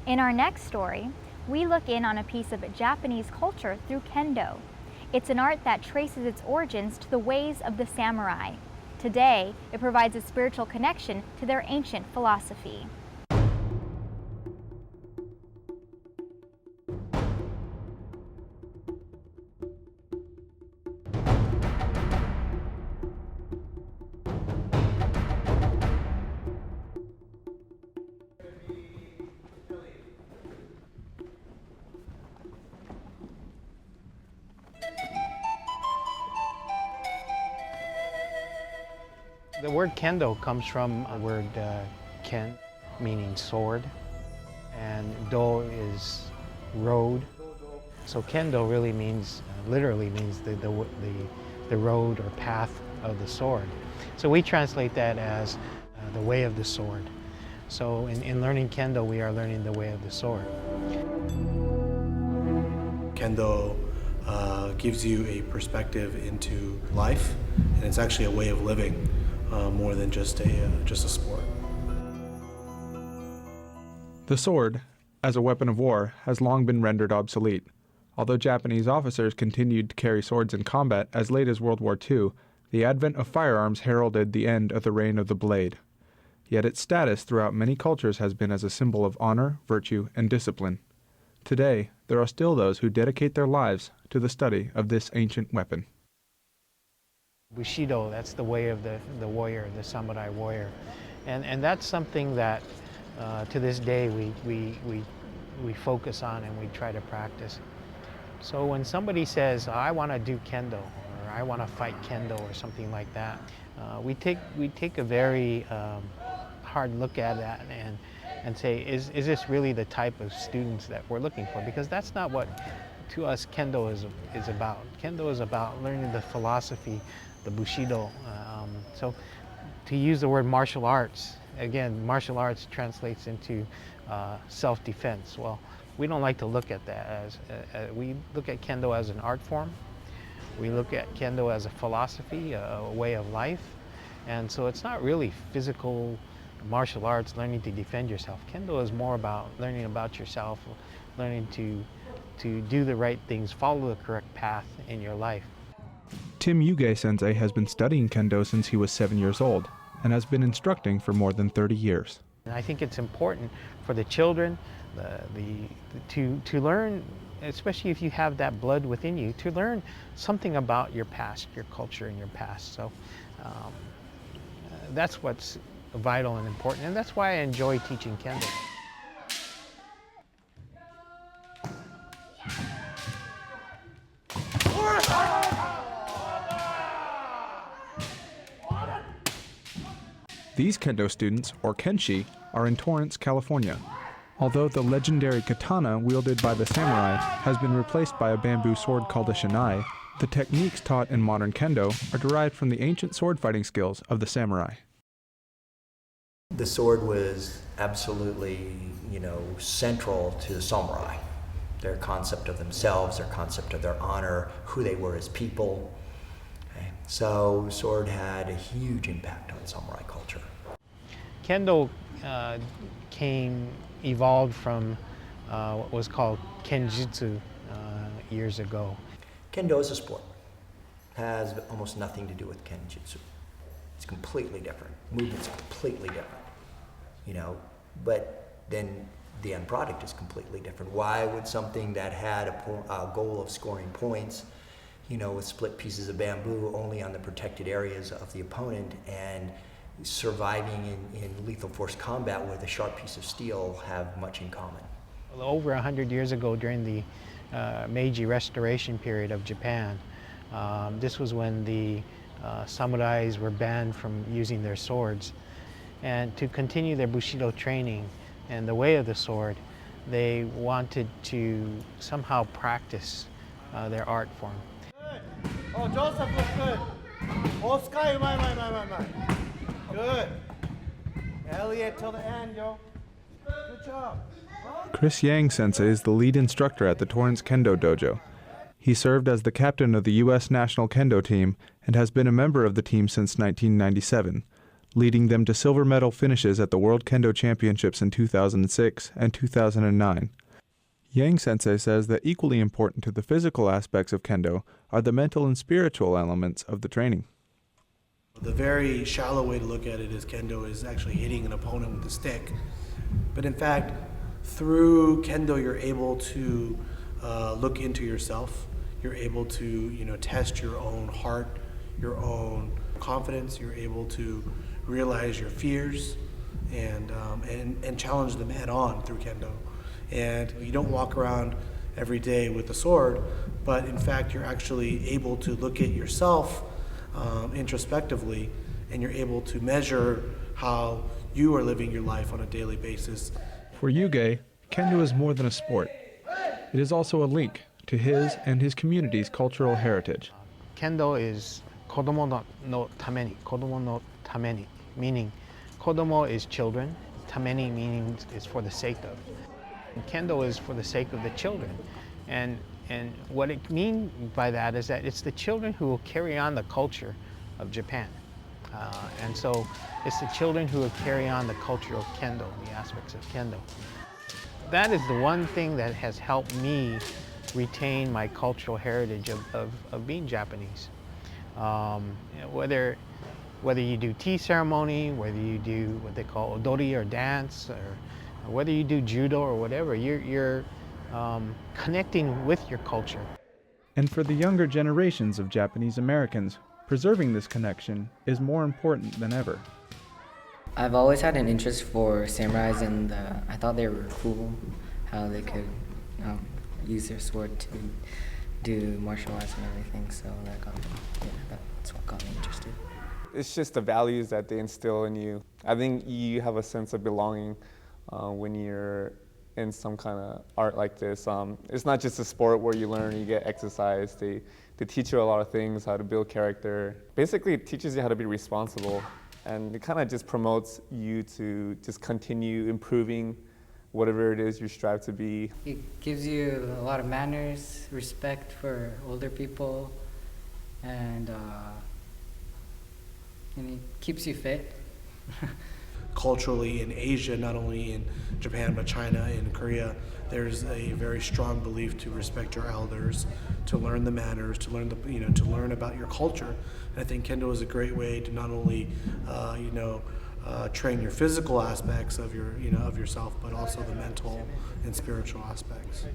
In our next story, we look in on a piece of Japanese culture through Kendo. It's an art that traces its origins to the ways of the samurai. Today, it provides a spiritual connection to their ancient philosophy. The word Kendo comes from the word ken, meaning sword, and do is road. So Kendo really means, literally means the road or path of the sword. So we translate that as the way of the sword. So in learning Kendo, we are learning the way of the sword. Kendo gives you a perspective into life, and it's actually a way of living. More than just a sport. The sword, as a weapon of war, has long been rendered obsolete. Although Japanese officers continued to carry swords in combat as late as World War II, the advent of firearms heralded the end of the reign of the blade. Yet its status throughout many cultures has been as a symbol of honor, virtue, and discipline. Today, there are still those who dedicate their lives to the study of this ancient weapon. Bushido, that's the way of the warrior, the samurai warrior. And that's something that to this day we focus on and we try to practice. So when somebody says, I want to do Kendo, or I want to fight Kendo, or something like that, we take a very hard look at that and say, is this really the type of students that we're looking for? Because that's not what, to us, Kendo is about. Kendo is about learning the philosophy, the Bushido. So to use the word martial arts, again, martial arts translates into self-defense. Well, we don't like to look at that as, we look at Kendo as an art form. We look at Kendo as a philosophy, a way of life. And so it's not really physical martial arts, learning to defend yourself. Kendo is more about learning about yourself, learning to do the right things, follow the correct path in your life. Tim Yuge-sensei has been studying Kendo since he was 7 years old and has been instructing for more than 30 years. And I think it's important for the children to learn, especially if you have that blood within you, to learn something about your past, your culture and your past. So that's what's vital and important, and that's why I enjoy teaching Kendo. These Kendo students, or Kenshi, are in Torrance, California. Although the legendary katana wielded by the samurai has been replaced by a bamboo sword called a shinai, the techniques taught in modern Kendo are derived from the ancient sword fighting skills of the samurai. The sword was absolutely, central to the samurai. Their concept of themselves, their concept of their honor, who they were as people. Okay. So sword had a huge impact on samurai culture. Kendo evolved from what was called Kenjutsu years ago. Kendo is a sport. Has almost nothing to do with Kenjutsu. It's completely different. Movement's completely different, but then the end product is completely different. Why would something that had a goal of scoring points, with split pieces of bamboo only on the protected areas of the opponent and surviving in lethal force combat with a sharp piece of steel have much in common? Over 100 years ago, during the Meiji Restoration period of Japan, this was when the samurais were banned from using their swords. And to continue their Bushido training and the way of the sword, they wanted to somehow practice their art form. Good. Oh, Joseph looks good. Oh, Sky, my. Good. Elliot, till the end, yo. Good job. Chris Yang Sensei is the lead instructor at the Torrance Kendo Dojo. He served as the captain of the U.S. national Kendo team and has been a member of the team since 1997. leading them to silver medal finishes at the World Kendo Championships in 2006 and 2009. Yang Sensei says that equally important to the physical aspects of Kendo are the mental and spiritual elements of the training. The very shallow way to look at it is Kendo is actually hitting an opponent with a stick. But in fact, through Kendo, you're able to look into yourself. You're able to, test your own heart, your own confidence. You're able to realize your fears and challenge them head on through Kendo. And you don't walk around every day with a sword, but in fact, you're actually able to look at yourself introspectively, and you're able to measure how you are living your life on a daily basis. For Yuge, Kendo is more than a sport. It is also a link to his and his community's cultural heritage. Kendo is kodomo no tameni, meaning kodomo is children, tameni meaning is for the sake of. And Kendo is for the sake of the children. And what it means by that is that it's the children who will carry on the culture of Japan. And so it's the children who will carry on the culture of Kendo, the aspects of Kendo. That is the one thing that has helped me retain my cultural heritage of being Japanese. Whether you do tea ceremony, whether you do what they call odori or dance, or whether you do judo or whatever, you're connecting with your culture. And for the younger generations of Japanese Americans, preserving this connection is more important than ever. I've always had an interest for samurais, and I thought they were cool, how they could use their sword to do martial arts and everything, so that's what got me interested. It's just the values that they instill in you. I think you have a sense of belonging when you're in some kind of art like this. It's not just a sport where you learn, you get exercise. They teach you a lot of things, how to build character. Basically, it teaches you how to be responsible, and it kind of just promotes you to just continue improving whatever it is you strive to be. It gives you a lot of manners, respect for older people, and it keeps you fit. Culturally in Asia, not only in Japan, but China and Korea, there's a very strong belief to respect your elders, to learn the manners, to learn to learn about your culture. And I think Kendo is a great way to not only, train your physical aspects of of yourself, but also the mental and spiritual aspects.